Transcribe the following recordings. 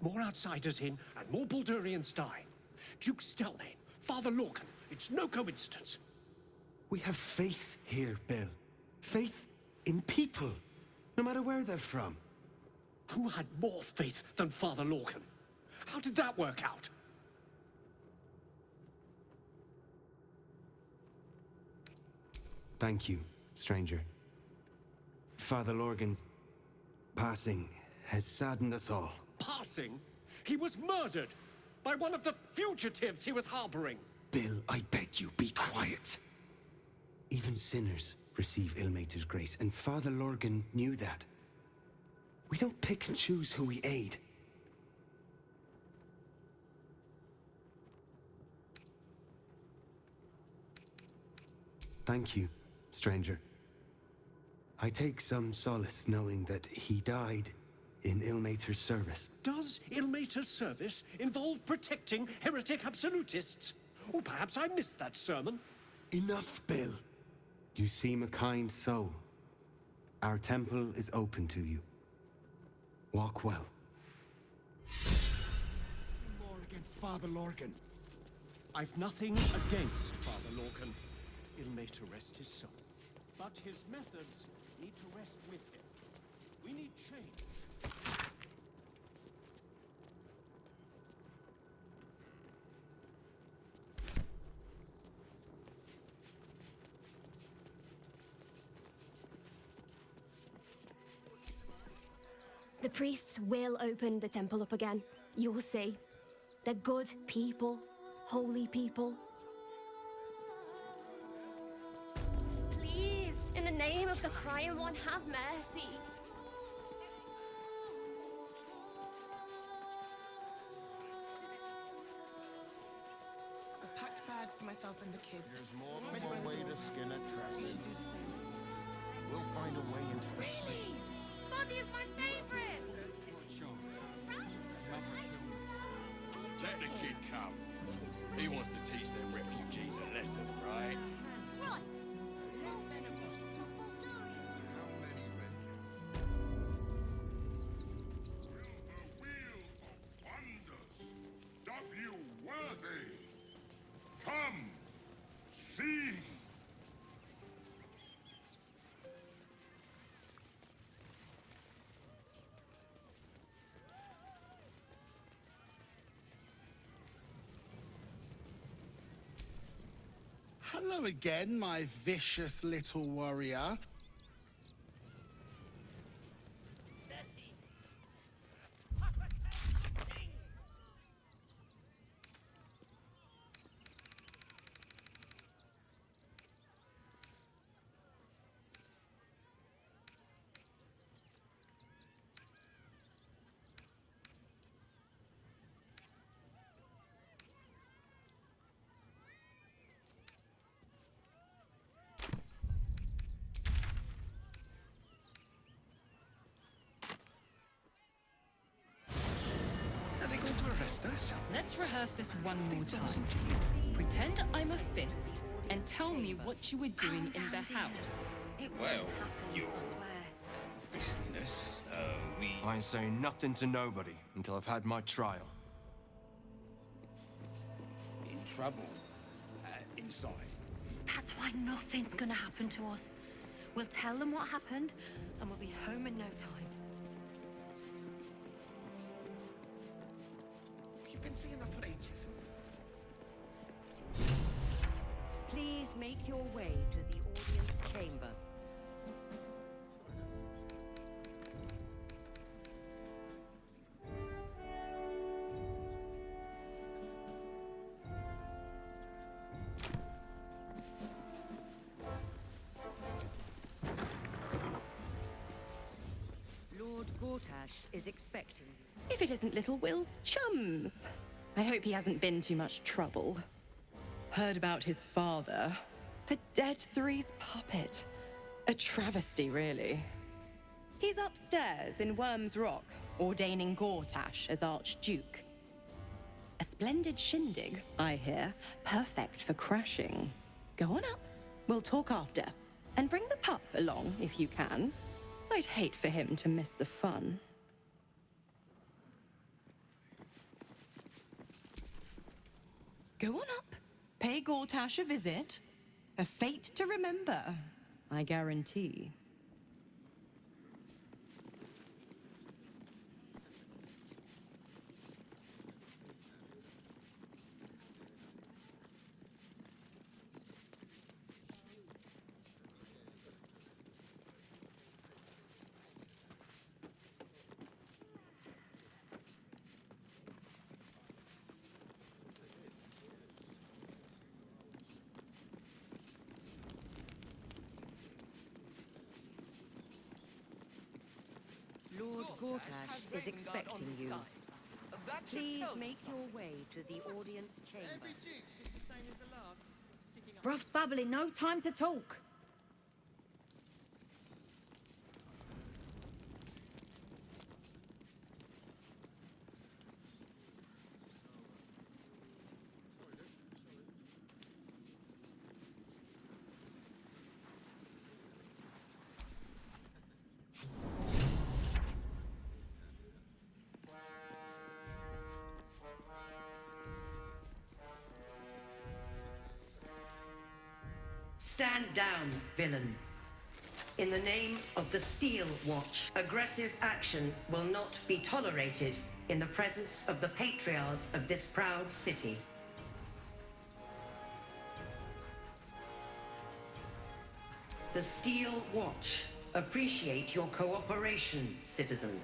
More outsiders in, and more Baldurians die. Duke Stelnane, Father Lorcan, it's no coincidence. We have faith here, Bill. Faith in people, no matter where they're from. Who had more faith than Father Lorcan? How did that work out? Thank you, stranger. Father Lorgan's passing has saddened us all. Passing? He was murdered by one of the fugitives he was harboring. Bill, I beg you, be quiet. Even sinners receive Ilmater's grace, and Father Lorgan knew that. We don't pick and choose who we aid. Thank you, stranger. I take some solace knowing that he died in Ilmater's service. Does Ilmater's service involve protecting heretic absolutists? Or perhaps I missed that sermon. Enough, Bill. You seem a kind soul. Our temple is open to you. Walk well. More against Father Lorgan. I've nothing against Father Lorcan. Ilmater rest his soul. But his methods need to rest with him. We need change. The priests will open the temple up again. You'll see. They're good people, holy people. Please, in the name of the Crying One, have mercy. I've packed bags for myself and the kids. There's more than one way to skin a trap. We'll find a way into the Really? Buddy is my favorite! Let the kid come. He wants to teach them refugees a lesson, right? Right! Doth you worthy? Come, see. Hello again, my vicious little warrior. Are they going to arrest us? Let's rehearse this one more time. Pretend I'm a fist and tell me what you were doing in the house. Well, your officiousness, I ain't saying nothing to nobody until I've had my trial. in trouble. Inside. That's why nothing's gonna happen to us. We'll tell them what happened, and we'll be home in no time. You've been saying that for ages. Please make your way to the audience chamber. Lord Gortash is expecting you. If it isn't little Will's chums. I hope he hasn't been too much trouble. Heard about his father. The Dead Three's puppet. A travesty, really. He's upstairs in Worm's Rock, ordaining Gortash as Archduke. A splendid shindig, I hear. Perfect for crashing. Go on up. We'll talk after. And bring the pup along, if you can. I'd hate for him to miss the fun. Go on up. Pay Gortash a visit. A fate to remember, I guarantee. Lord Gortash is expecting you. Please make your way to the audience chamber. Bruff's babbling, no time to talk. Stand down, villain. In the name of the Steel Watch, aggressive action will not be tolerated in the presence of the patriarchs of this proud city. The Steel Watch appreciate your cooperation, citizen.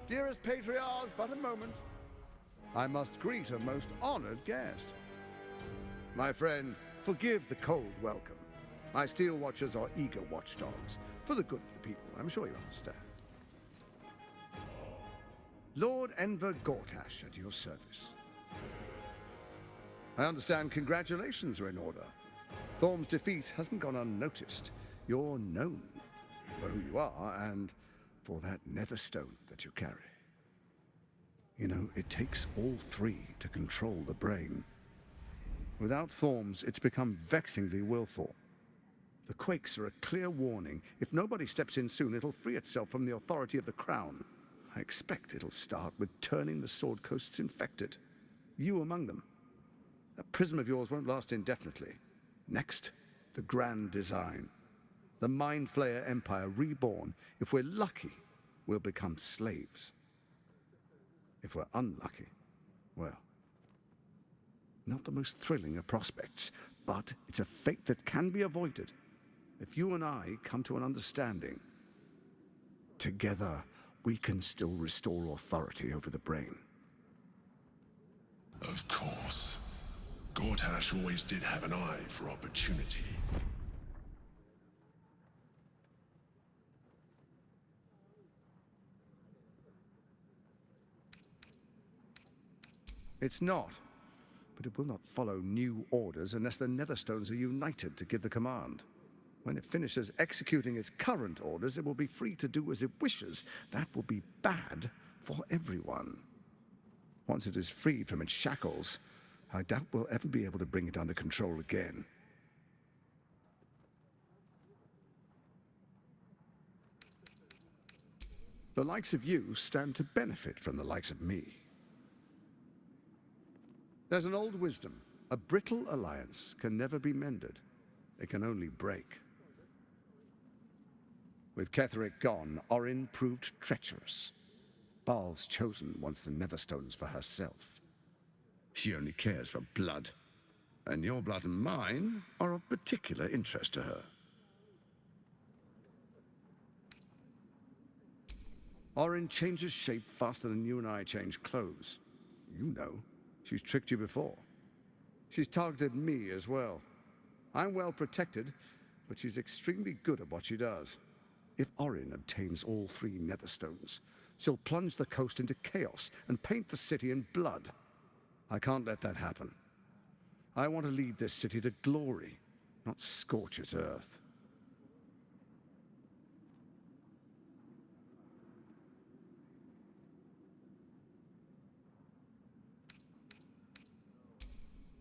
Dearest patriarchs, but a moment. I must greet a most honored guest. My friend, forgive the cold welcome. My Steel Watchers are eager watchdogs, for the good of the people, I'm sure you understand. Lord Enver Gortash at your service. I understand congratulations are in order. Thorm's defeat hasn't gone unnoticed. You're known for who you are and for that netherstone that you carry. You know, it takes all three to control the brain. Without Thorm's, it's become vexingly willful. The quakes are a clear warning. If nobody steps in soon, it'll free itself from the authority of the crown. I expect it'll start with turning the Sword Coasts infected. You among them. That prism of yours won't last indefinitely. Next, the grand design. The Mind Flayer Empire reborn. If we're lucky, we'll become slaves. If we're unlucky, well, not the most thrilling of prospects, but it's a fate that can be avoided if you and I come to an understanding. Together, we can still restore authority over the brain. Of course. Gortash always did have an eye for opportunity. It's not. But it will not follow new orders unless the Netherstones are united to give the command. When it finishes executing its current orders, it will be free to do as it wishes. That will be bad for everyone. Once it is freed from its shackles, I doubt we'll ever be able to bring it under control again. The likes of you stand to benefit from the likes of me. There's an old wisdom. A brittle alliance can never be mended. It can only break. With Ketheric gone, Orin proved treacherous. Baal's chosen wants the Netherstones for herself. She only cares for blood. And your blood and mine are of particular interest to her. Orin changes shape faster than you and I change clothes. You know. She's tricked you before. She's targeted me as well. I'm well protected, but she's extremely good at what she does. If Orin obtains all three Netherstones, she'll plunge the coast into chaos and paint the city in blood. I can't let that happen. I want to lead this city to glory, not scorch its earth.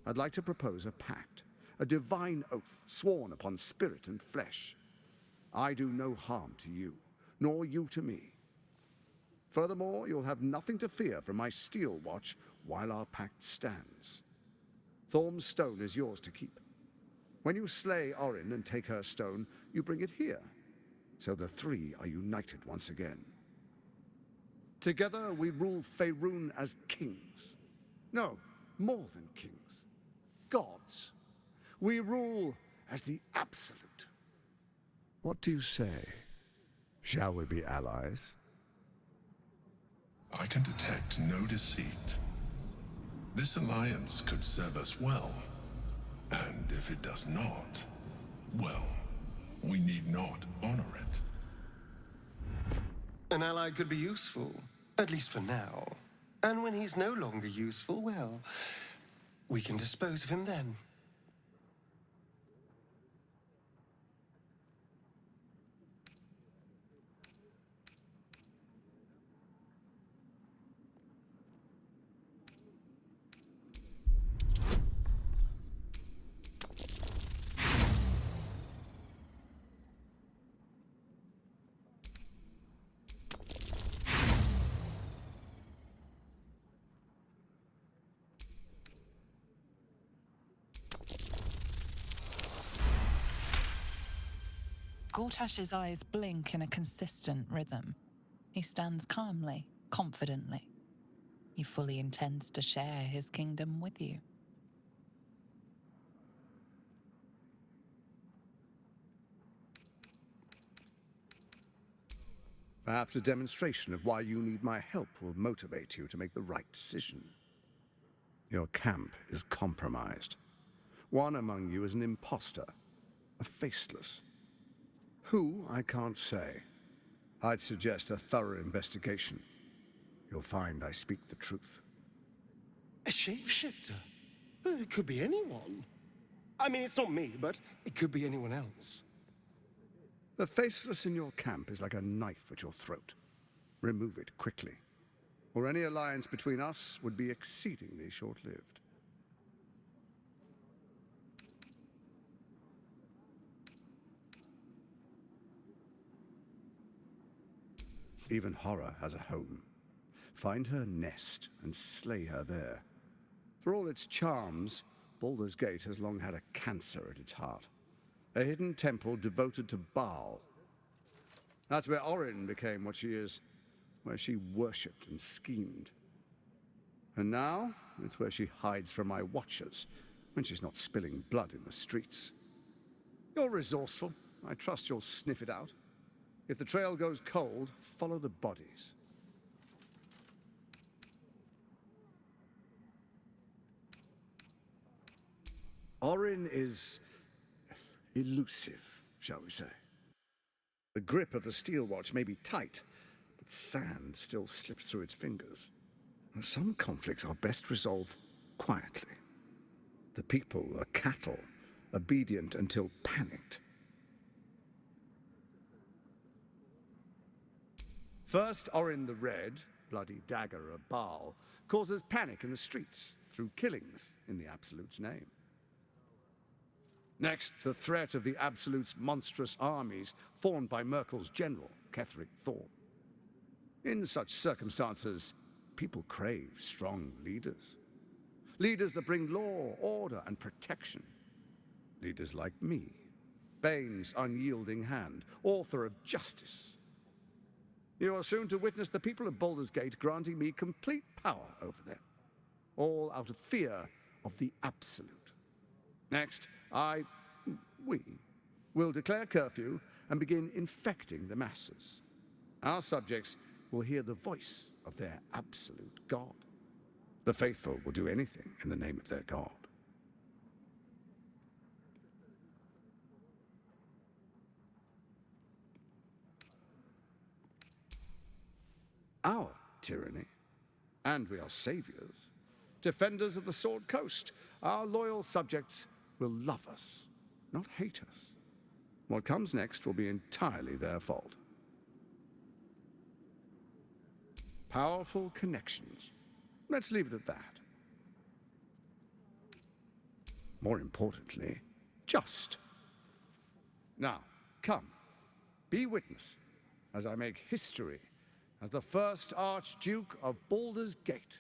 I'd like to propose a pact, a divine oath sworn upon spirit and flesh. I do no harm to you, nor you to me. Furthermore, you'll have nothing to fear from my Steel Watch while our pact stands. Thorm's stone is yours to keep. When you slay Orin and take her stone, you bring it here, so the three are united once again. Together we rule Faerun as kings. No, more than kings. Gods. We rule as the Absolute. What do you say? Shall we be allies? I can detect no deceit. This alliance could serve us well. And if it does not, well, we need not honor it. An ally could be useful, at least for now. And when he's no longer useful, well, we can dispose of him then. Gortash's eyes blink in a consistent rhythm. He stands calmly, confidently. He fully intends to share his kingdom with you. Perhaps a demonstration of why you need my help will motivate you to make the right decision. Your camp is compromised. One among you is an imposter, a faceless. Who, I can't say. I'd suggest a thorough investigation. You'll find I speak the truth. A shapeshifter? It could be anyone. I mean, it's not me, but it could be anyone else. The faceless in your camp is like a knife at your throat. Remove it quickly, or any alliance between us would be exceedingly short-lived. Even horror has a home. Find her nest and slay her there. For all its charms, Baldur's Gate has long had a cancer at its heart. A hidden temple devoted to Baal. That's where Orin became what she is, where she worshipped and schemed. And now, it's where she hides from my watchers, when she's not spilling blood in the streets. You're resourceful. I trust you'll sniff it out. If the trail goes cold, follow the bodies. Orin is elusive, shall we say. The grip of the steel watch may be tight, but sand still slips through its fingers. Some conflicts are best resolved quietly. The people are cattle, obedient until panicked. First, Orin the Red, bloody dagger of Baal, causes panic in the streets through killings in the Absolute's name. Next, the threat of the Absolute's monstrous armies formed by Merkel's general, Ketheric Thorm. In such circumstances, people crave strong leaders. Leaders that bring law, order, and protection. Leaders like me, Bane's unyielding hand, author of justice. You are soon to witness the people of Baldur's Gate granting me complete power over them, all out of fear of the Absolute. Next, we will declare curfew and begin infecting the masses. Our subjects will hear the voice of their absolute God. The faithful will do anything in the name of their God. Our tyranny, and we are saviors, defenders of the Sword Coast. Our loyal subjects will love us, not hate us. What comes next will be entirely their fault. Powerful connections. Let's leave it at that. More importantly, just. Now, come, be witness as I make history as the first Archduke of Baldur's Gate.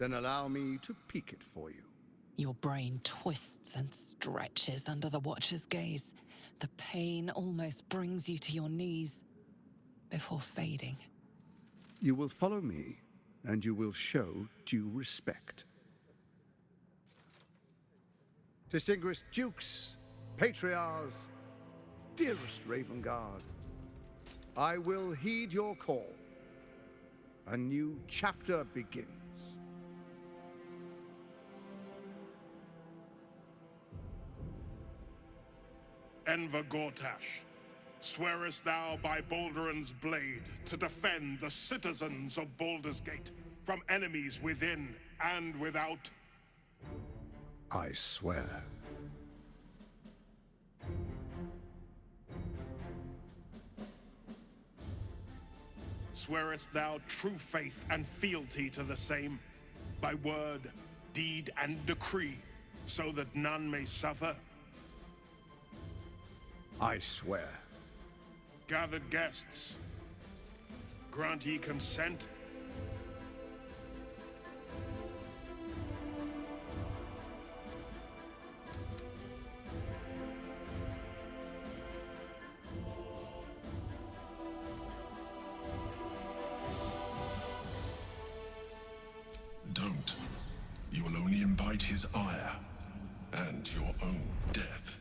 Then allow me to peek it for you. Your brain twists and stretches under the Watcher's gaze. The pain almost brings you to your knees before fading. You will follow me, and you will show due respect. Distinguished dukes, patriarchs, dearest Ravengard, I will heed your call. A new chapter begins. Enver Gortash, swearest thou by Balduran's blade to defend the citizens of Baldur's Gate from enemies within and without? I swear. Swearest thou true faith and fealty to the same, by word, deed, and decree, so that none may suffer? I swear. Gathered guests, grant ye consent? Don't. You will only invite his ire and your own death.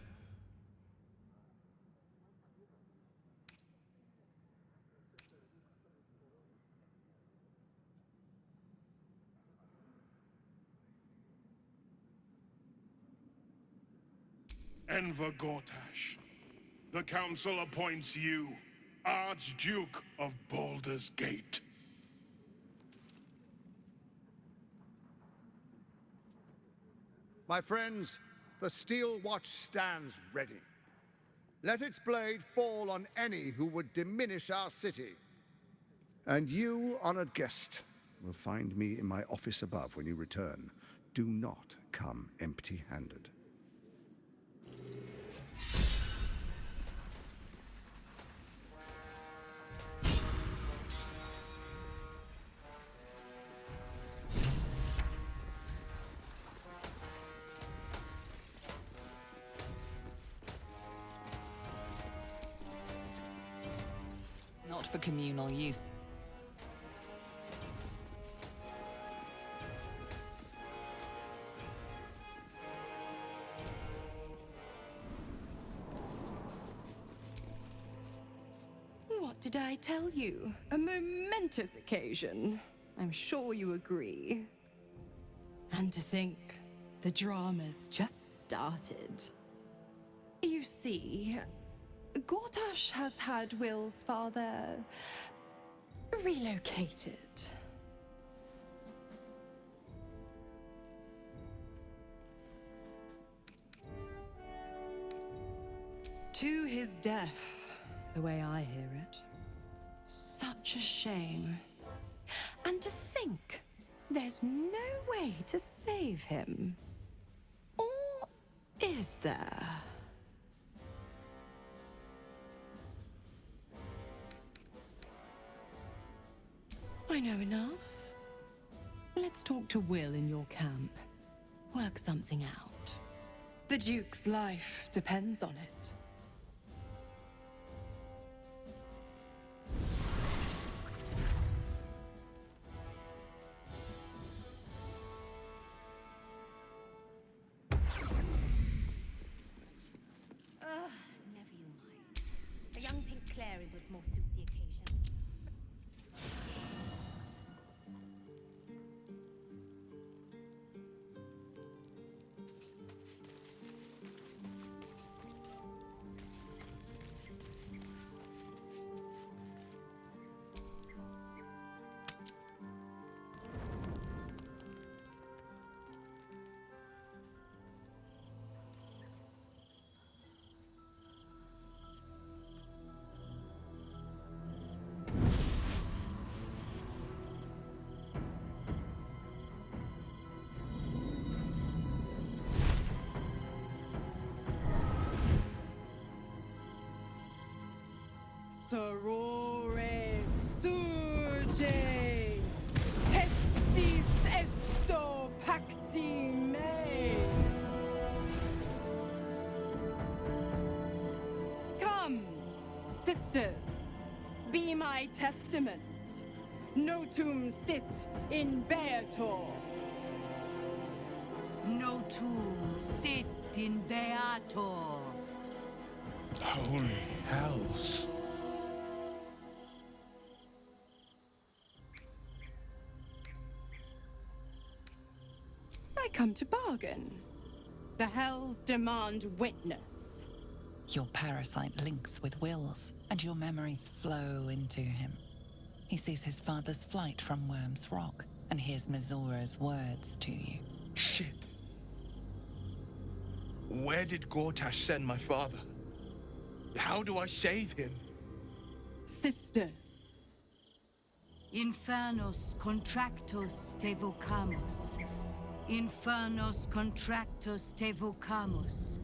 Enver Gortash, the Council appoints you Archduke of Baldur's Gate. My friends, the Steel Watch stands ready. Let its blade fall on any who would diminish our city. And you, honored guest, will find me in my office above when you return. Do not come empty-handed. Not for communal use. What did I tell you? A momentous occasion. I'm sure you agree. And to think, the drama's just started. You see, Gortash has had Will's father relocated. To his death, the way I hear it. Such a shame. And to think, there's no way to save him. Or is there? I know enough. Let's talk to Will in your camp. Work something out. The Duke's life depends on it. Never you mind. A young pink Clary would more suit the occasion. Sorore surge, testis esto. Sisters, be my testament. Notum sit in Beator. Notum sit in Beator. Holy hells. I come to bargain. The hells demand witness. Your parasite links with Will's, and your memories flow into him. He sees his father's flight from Worm's Rock, and hears Mizora's words to you. Shit. Where did Gortash send my father? How do I save him? Sisters. Infernos contractus te vocamus. Infernos contractus te vocamus.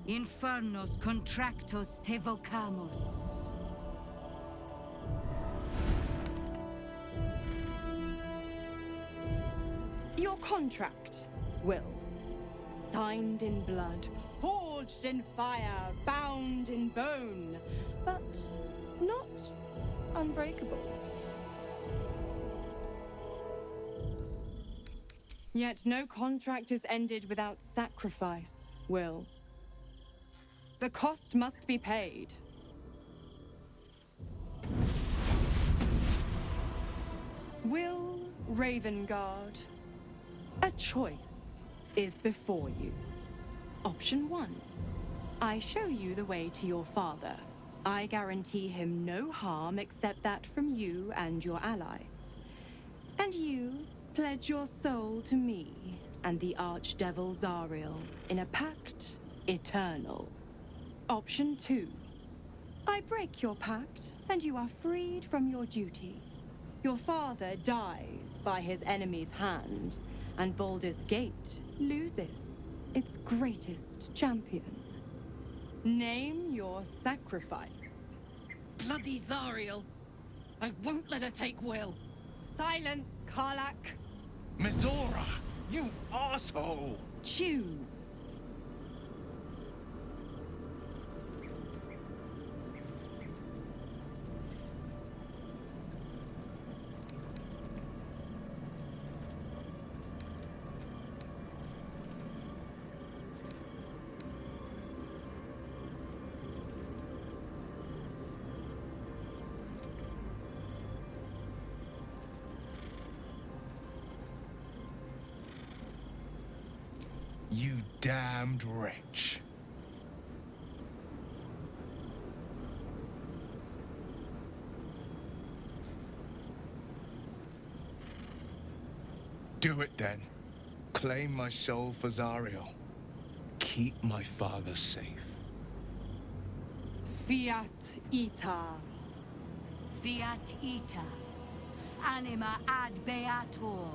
Infernos contractus te vocamus. Your contract, Will. Signed in blood, forged in fire, bound in bone, but not unbreakable. Yet no contract is ended without sacrifice, Will. The cost must be paid. Will Ravengard, a choice is before you. Option 1. I show you the way to your father. I guarantee him no harm except that from you and your allies. And you pledge your soul to me and the Archdevil Zariel in a pact eternal. Option 2. I break your pact and you are freed from your duty. Your father dies by his enemy's hand, and Baldur's Gate loses its greatest champion. Name your sacrifice. Bloody Zariel! I won't let her take Will. Silence, Karlak. Mizora! You asshole! Choose. You damned wretch. Do it then. Claim my soul for Zariel. Keep my father safe. Fiat ita. Fiat ita. Anima ad beator.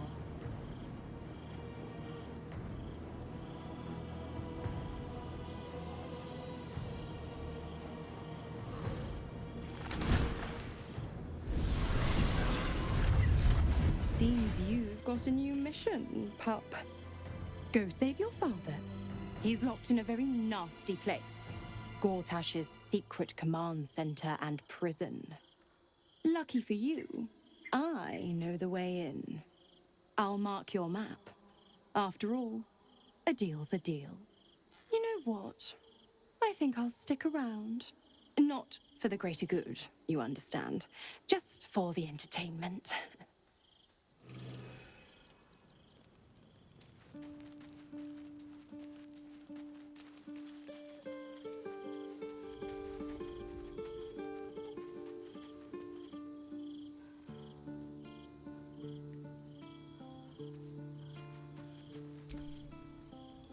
Seems you've got a new mission, pup. Go save your father. He's locked in a very nasty place. Gortash's secret command center and prison. Lucky for you, I know the way in. I'll mark your map. After all, a deal's a deal. You know what? I think I'll stick around. Not for the greater good, you understand. Just for the entertainment.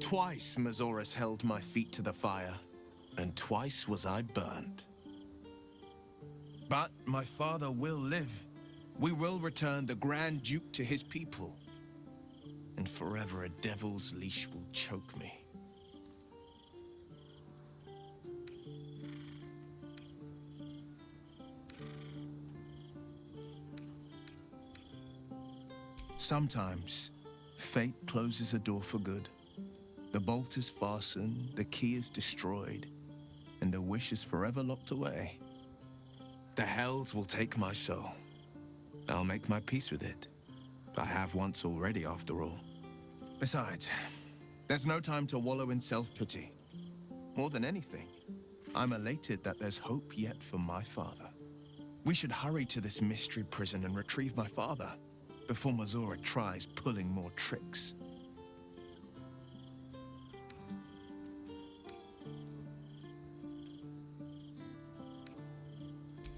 Twice Mazoras held my feet to the fire, and twice was I burnt. But my father will live. We will return the Grand Duke to his people. And forever a devil's leash will choke me. Sometimes, fate closes a door for good. The bolt is fastened, the key is destroyed, and the wish is forever locked away. The Hells will take my soul. I'll make my peace with it. I have once already, after all. Besides, there's no time to wallow in self-pity. More than anything, I'm elated that there's hope yet for my father. We should hurry to this mystery prison and retrieve my father before Mazora tries pulling more tricks.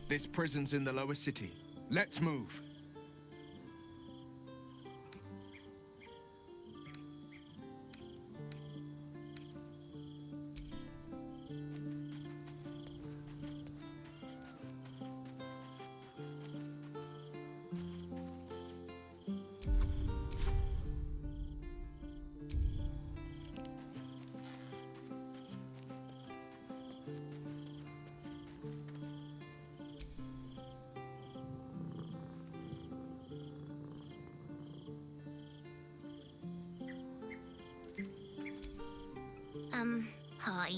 This prison's in the lower city. Let's move. Hi.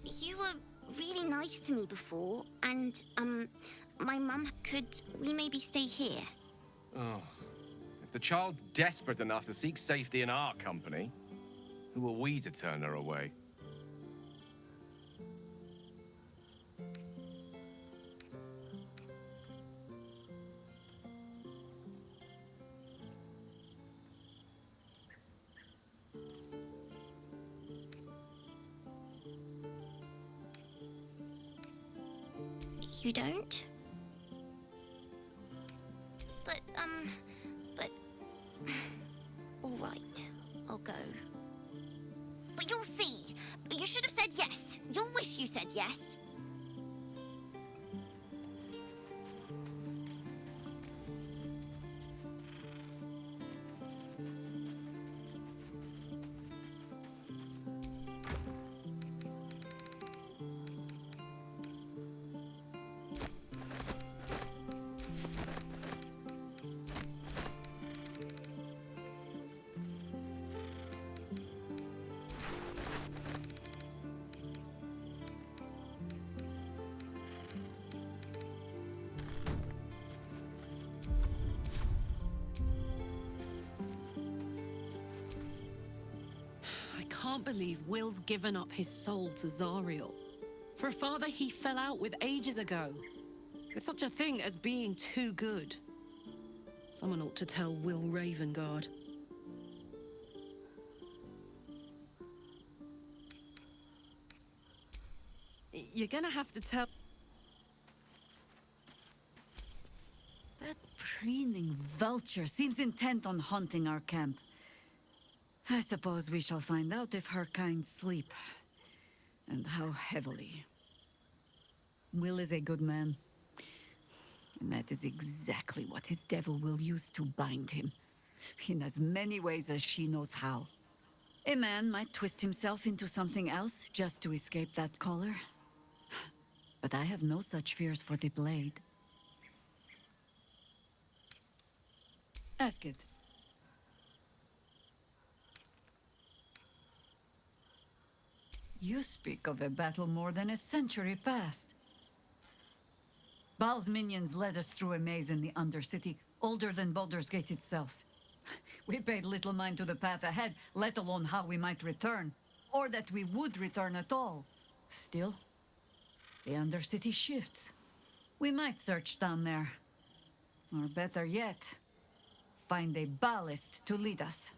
You were really nice to me before, and, my mum, could we maybe stay here? Oh. If the child's desperate enough to seek safety in our company, who are we to turn her away? You don't? But, all right, I'll go. But you'll see. You should have said yes. You'll wish you said yes. I can't believe Will's given up his soul to Zariel. For a father he fell out with ages ago. There's such a thing as being too good. Someone ought to tell Will Ravengard. You're gonna have to tell... That preening vulture seems intent on haunting our camp. I suppose we shall find out if her kind sleep, and how heavily. Will is a good man, and that is exactly what his devil will use to bind him, in as many ways as she knows how. A man might twist himself into something else just to escape that collar, but I have no such fears for the blade. Ask it. You speak of a battle more than a century past. Baal's minions led us through a maze in the Undercity, older than Baldur's Gate itself. We paid little mind to the path ahead, let alone how we might return, or that we would return at all. Still, the Undercity shifts. We might search down there. Or better yet, find a ballast to lead us.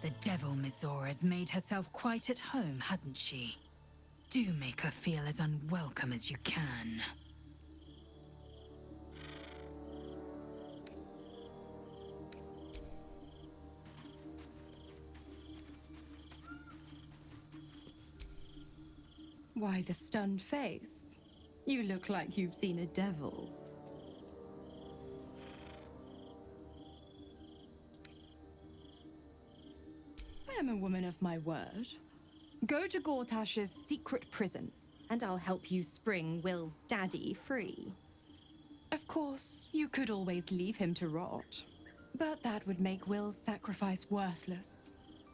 The devil Mizor has made herself quite at home, hasn't she? Do make her feel as unwelcome as you can. Why the stunned face? You look like you've seen a devil. I am a woman of my word. Go to Gortash's secret prison, and I'll help you spring Will's daddy free. Of course, you could always leave him to rot, but that would make Will's sacrifice worthless,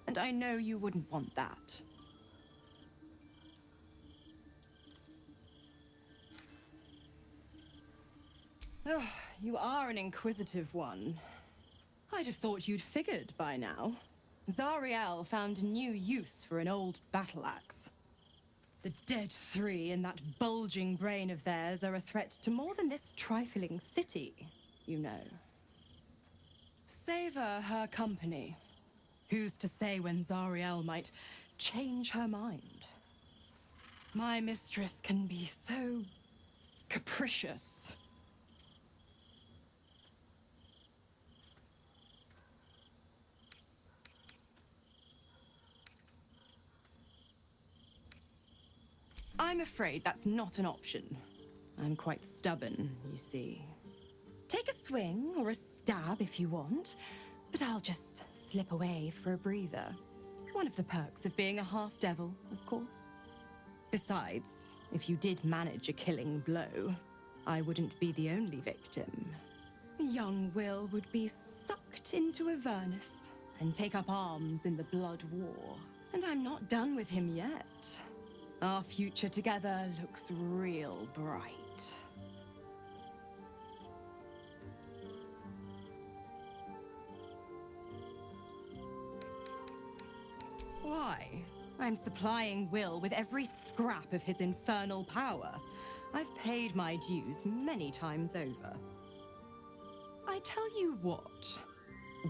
and I know you wouldn't want that. Oh, you are an inquisitive one. I'd have thought you'd figured by now. Zariel found a new use for an old battle axe. The dead three and that bulging brain of theirs are a threat to more than this trifling city, you know. Savor her company. Who's to say when Zariel might change her mind? My mistress can be so capricious. I'm afraid that's not an option. I'm quite stubborn, you see. Take a swing or a stab if you want, but I'll just slip away for a breather. One of the perks of being a half-devil, of course. Besides, if you did manage a killing blow, I wouldn't be the only victim. Young Will would be sucked into Avernus and take up arms in the Blood War. And I'm not done with him yet. Our future together looks real bright. Why? I'm supplying Will with every scrap of his infernal power. I've paid my dues many times over. I tell you what,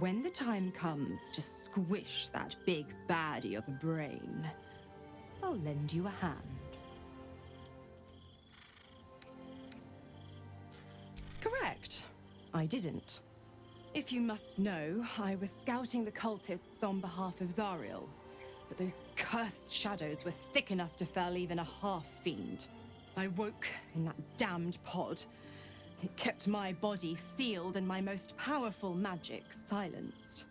when the time comes to squish that big baddie of a brain, I'll lend you a hand. Correct. I didn't. If you must know, I was scouting the cultists on behalf of Zariel, but those cursed shadows were thick enough to fell even a half-fiend. I woke in that damned pod. It kept my body sealed and my most powerful magic silenced.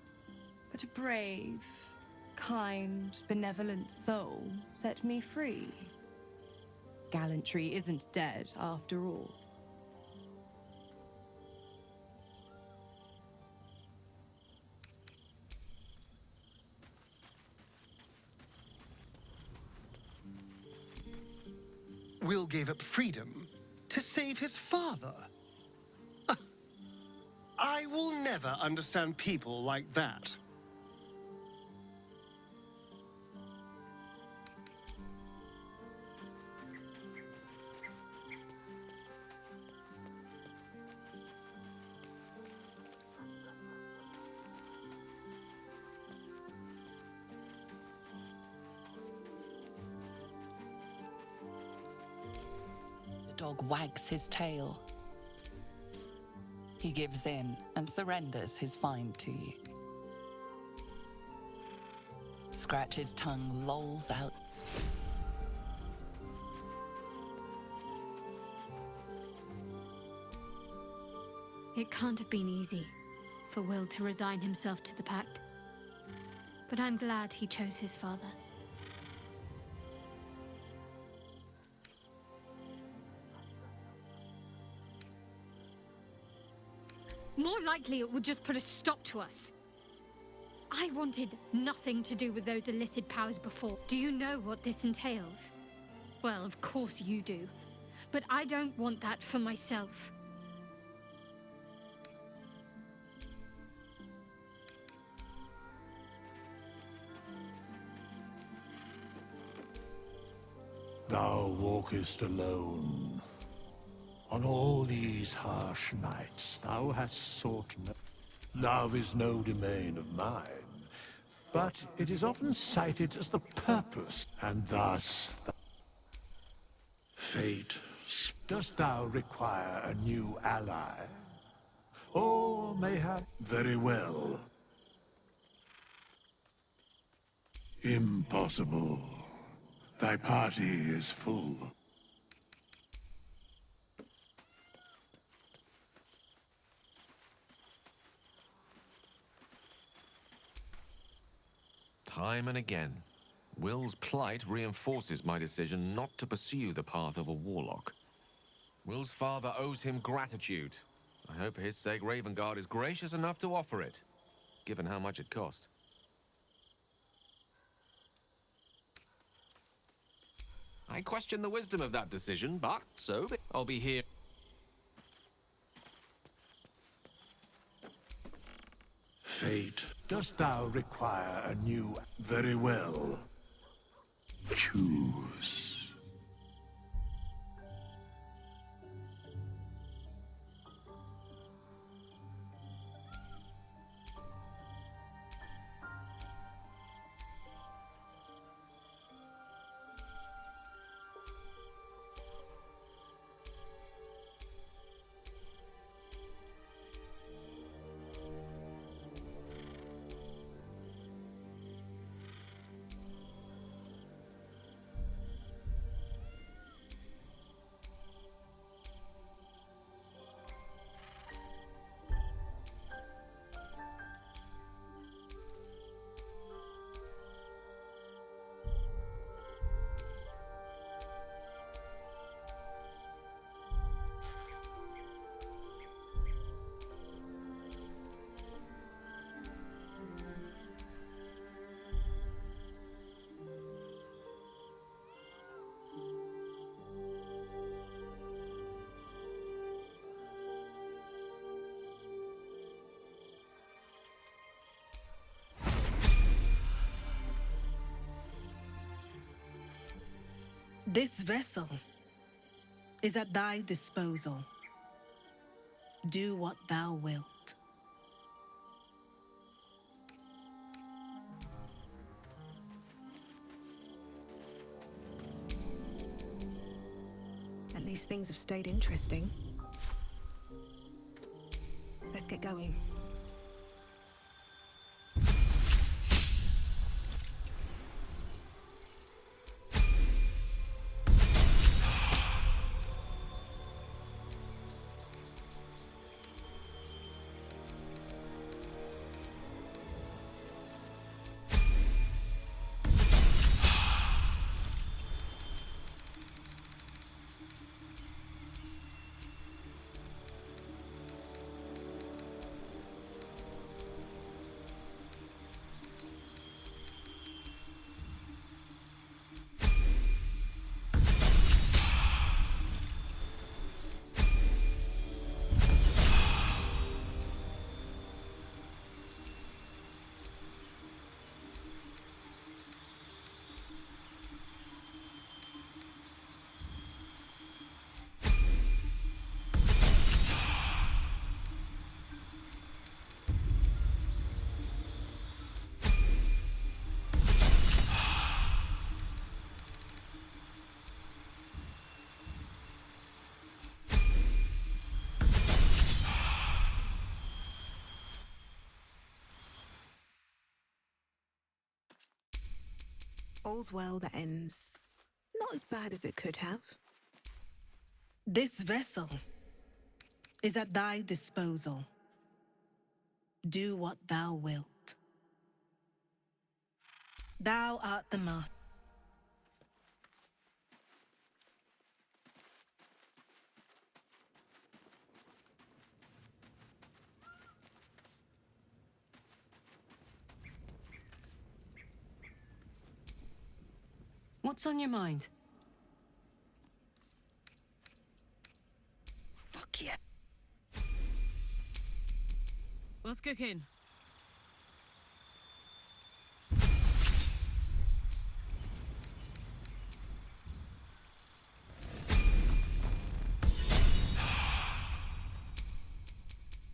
But a brave, kind, benevolent soul set me free. Gallantry isn't dead after all. Will gave up freedom to save his father. I will never understand people like that. The dog wags his tail. He gives in and surrenders his find to you. Scratch's tongue lolls out. It can't have been easy for Will to resign himself to the Pact. But I'm glad he chose his father. More likely it would just put a stop to us. I wanted nothing to do with those illithid powers before. Do you know what this entails? Well, of course you do. But I don't want that for myself. Thou walkest alone. On all these harsh nights, thou hast sought no... Love is no domain of mine. but it is often cited as the purpose, and thus Fate, dost thou require a new ally? Or mayhap... Very well. Impossible. Thy party is full. Time and again, Will's plight reinforces my decision not to pursue the path of a warlock. Will's father owes him gratitude. I hope for his sake Ravengard is gracious enough to offer it, given how much it cost. I question the wisdom of that decision, but so be. I'll be here. Fate, dost thou require a new... Very well. Choose. This vessel is at thy disposal. Do what thou wilt. At least things have stayed interesting. Let's get going. All's well that ends not as bad as it could have. This vessel is at thy disposal. Do what thou wilt. Thou art the master. What's on your mind? Fuck yeah. What's cooking?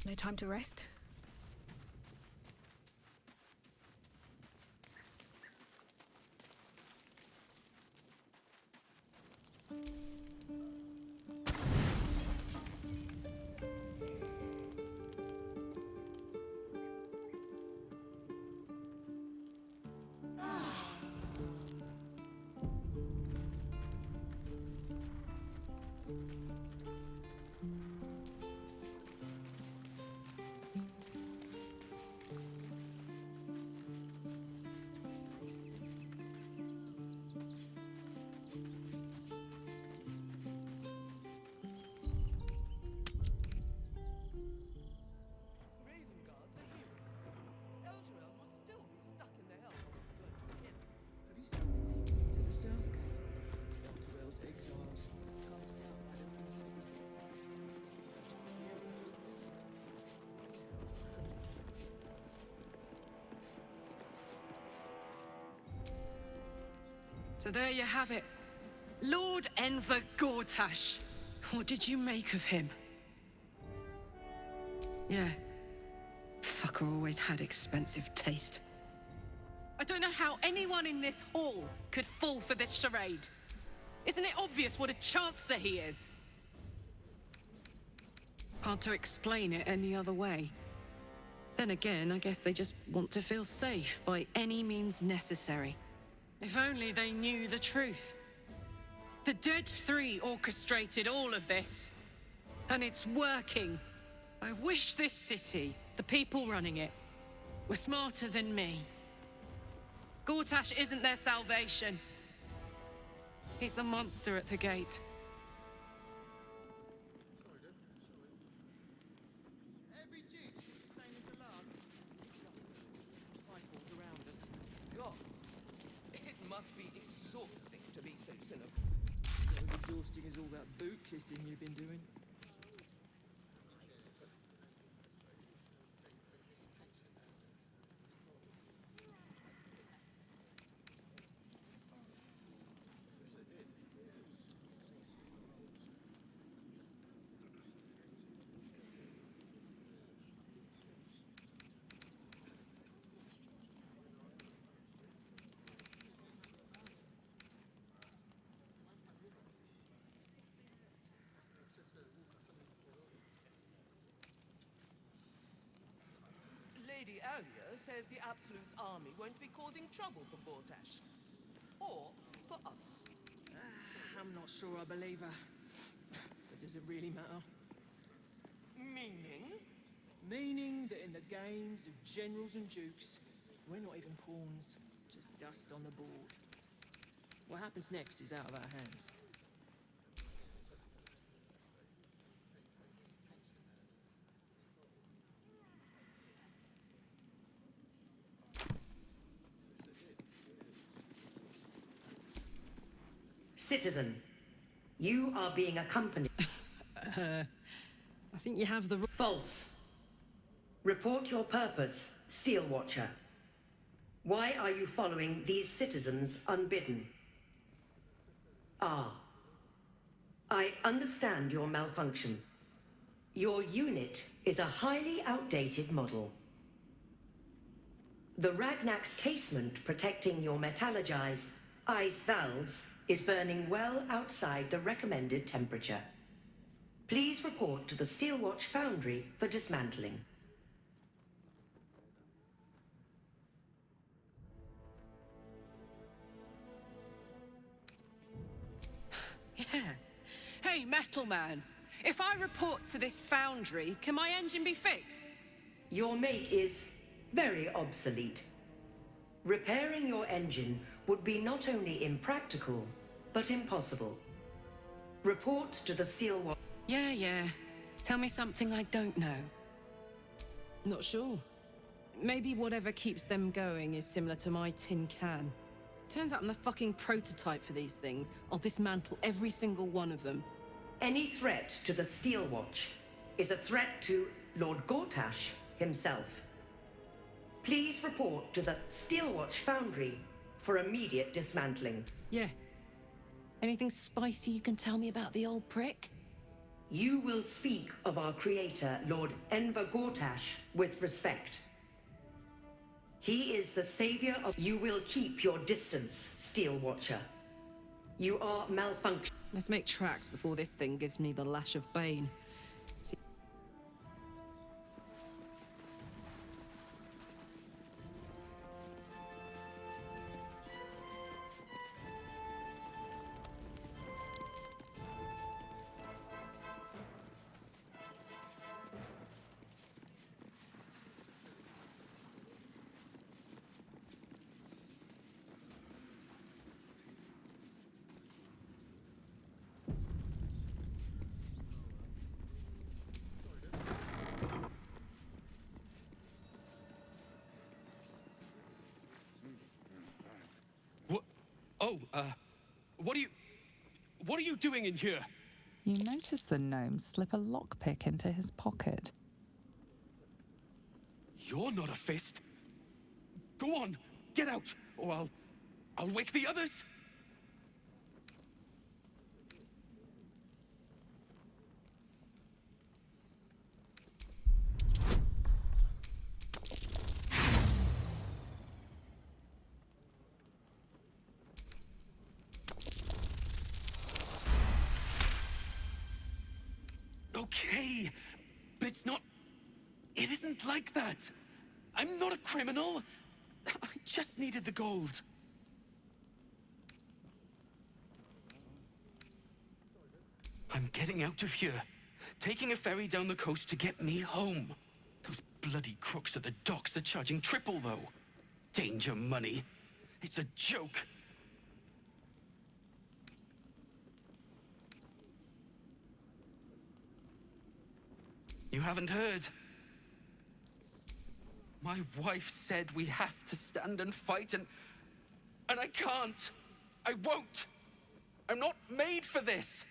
No time to rest? So there you have it. Lord Enver Gortash. What did you make of him? Yeah. Fucker always had expensive taste. I don't know how anyone in this hall could fall for this charade. Isn't it obvious what a chancer he is? Hard to explain it any other way. Then again, I guess they just want to feel safe by any means necessary. If only they knew the truth. The Dead Three orchestrated all of this. And it's working. I wish this city, the people running it, were smarter than me. Gortash isn't their salvation. He's the monster at the gate. Every Jew is the same as the last. Rifles around us. Gods, it must be exhausting to be so cynical. Not as exhausting as all that boot kissing you've been doing. Lady Alia says the Absolute's army won't be causing trouble for Gortash. Or for us. I'm not sure I believe her. But does it really matter? Meaning? Meaning that in the games of generals and dukes, we're not even pawns, just dust on the board. What happens next is out of our hands. Citizen, you are being accompanied. I think you have the... False. Report your purpose, Steel Watcher. Why are you following these citizens unbidden? Ah. I understand your malfunction. Your unit is a highly outdated model. The Ragnak's casement protecting your metallurgized iced valves is burning well outside the recommended temperature. Please report to the Steelwatch Foundry for dismantling. Yeah. Hey, Metal Man. If I report to this foundry, can my engine be fixed? Your make is very obsolete. Repairing your engine would be not only impractical, but impossible. Report to the Steelwatch. Yeah. Tell me something I don't know. Not sure. Maybe whatever keeps them going is similar to my tin can. Turns out I'm the fucking prototype for these things. I'll dismantle every single one of them. Any threat to the Steelwatch is a threat to Lord Gortash himself. Please report to the Steelwatch Foundry for immediate dismantling. Yeah. Anything spicy you can tell me about the old prick? You will speak of our creator, Lord Enver Gortash, with respect. He is the savior of... You will keep your distance, Steel Watcher. You are malfunction. Let's make tracks before this thing gives me the lash of Bane. What are you doing in here? You notice the gnome slip a lockpick into his pocket. You're not a fist. Go on, get out, or I'll wake the others. me. But it's not... It isn't like that. I'm not a criminal. I just needed the gold. I'm getting out of here. Taking a ferry down the coast to get me home. Those bloody crooks at the docks are charging triple, though. Danger money. It's a joke. You haven't heard? My wife said we have to stand and fight, and I can't. I won't. I'm not made for this.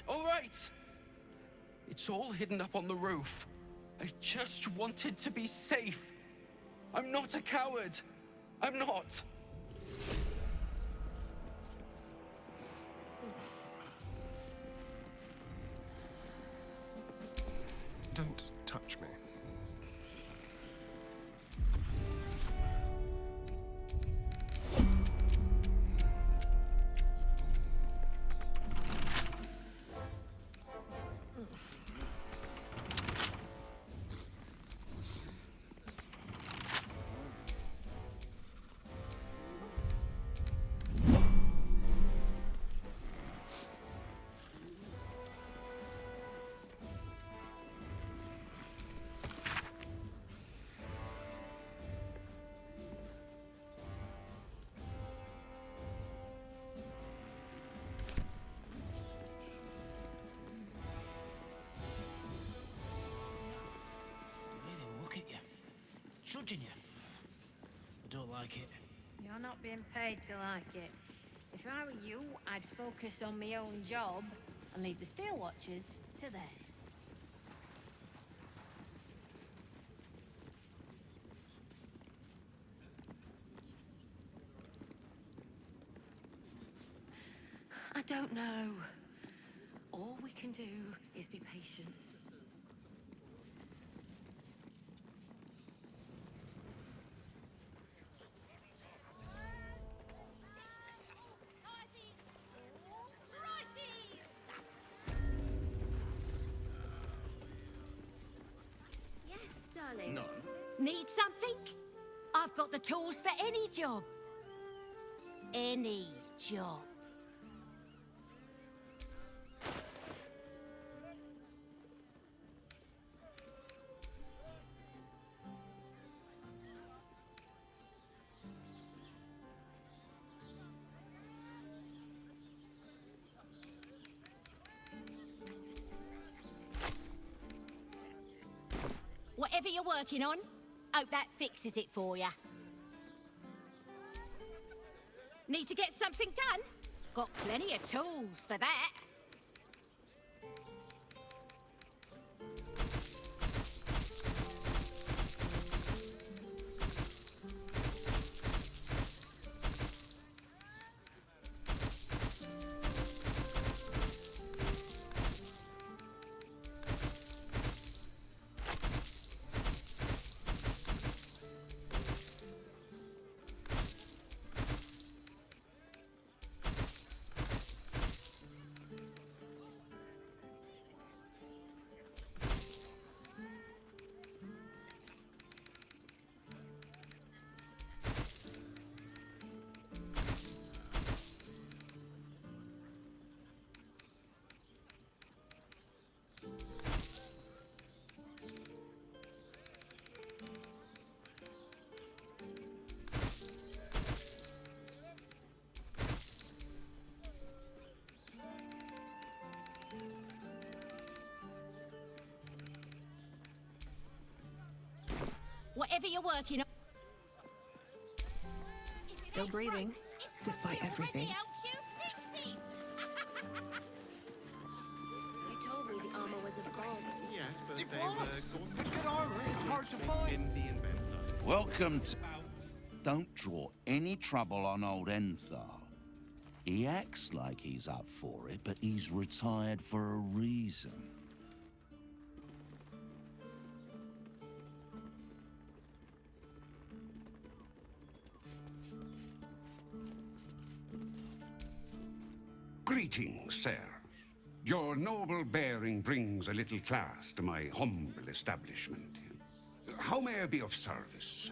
All right. It's all hidden up on the roof. I just wanted to be safe. I'm not a coward. I'm not. Don't touch me. Judging you. I don't like it. You're not being paid to like it. If I were you, I'd focus on my own job and leave the Steel Watchers to theirs. I don't know. All we can do is be patient. No. Need something? I've got the tools for any job. Any job. Whatever you're working on, hope that fixes it for you. Need to get something done? Got plenty of tools for that. Whatever you're working on. Still breathing, despite everything. Helps you fix it. hard to find. Welcome to... Don't draw any trouble on old Enthal. He acts like he's up for it, but he's retired for a reason. Greetings, sir. Your noble bearing brings a little class to my humble establishment. How may I be of service?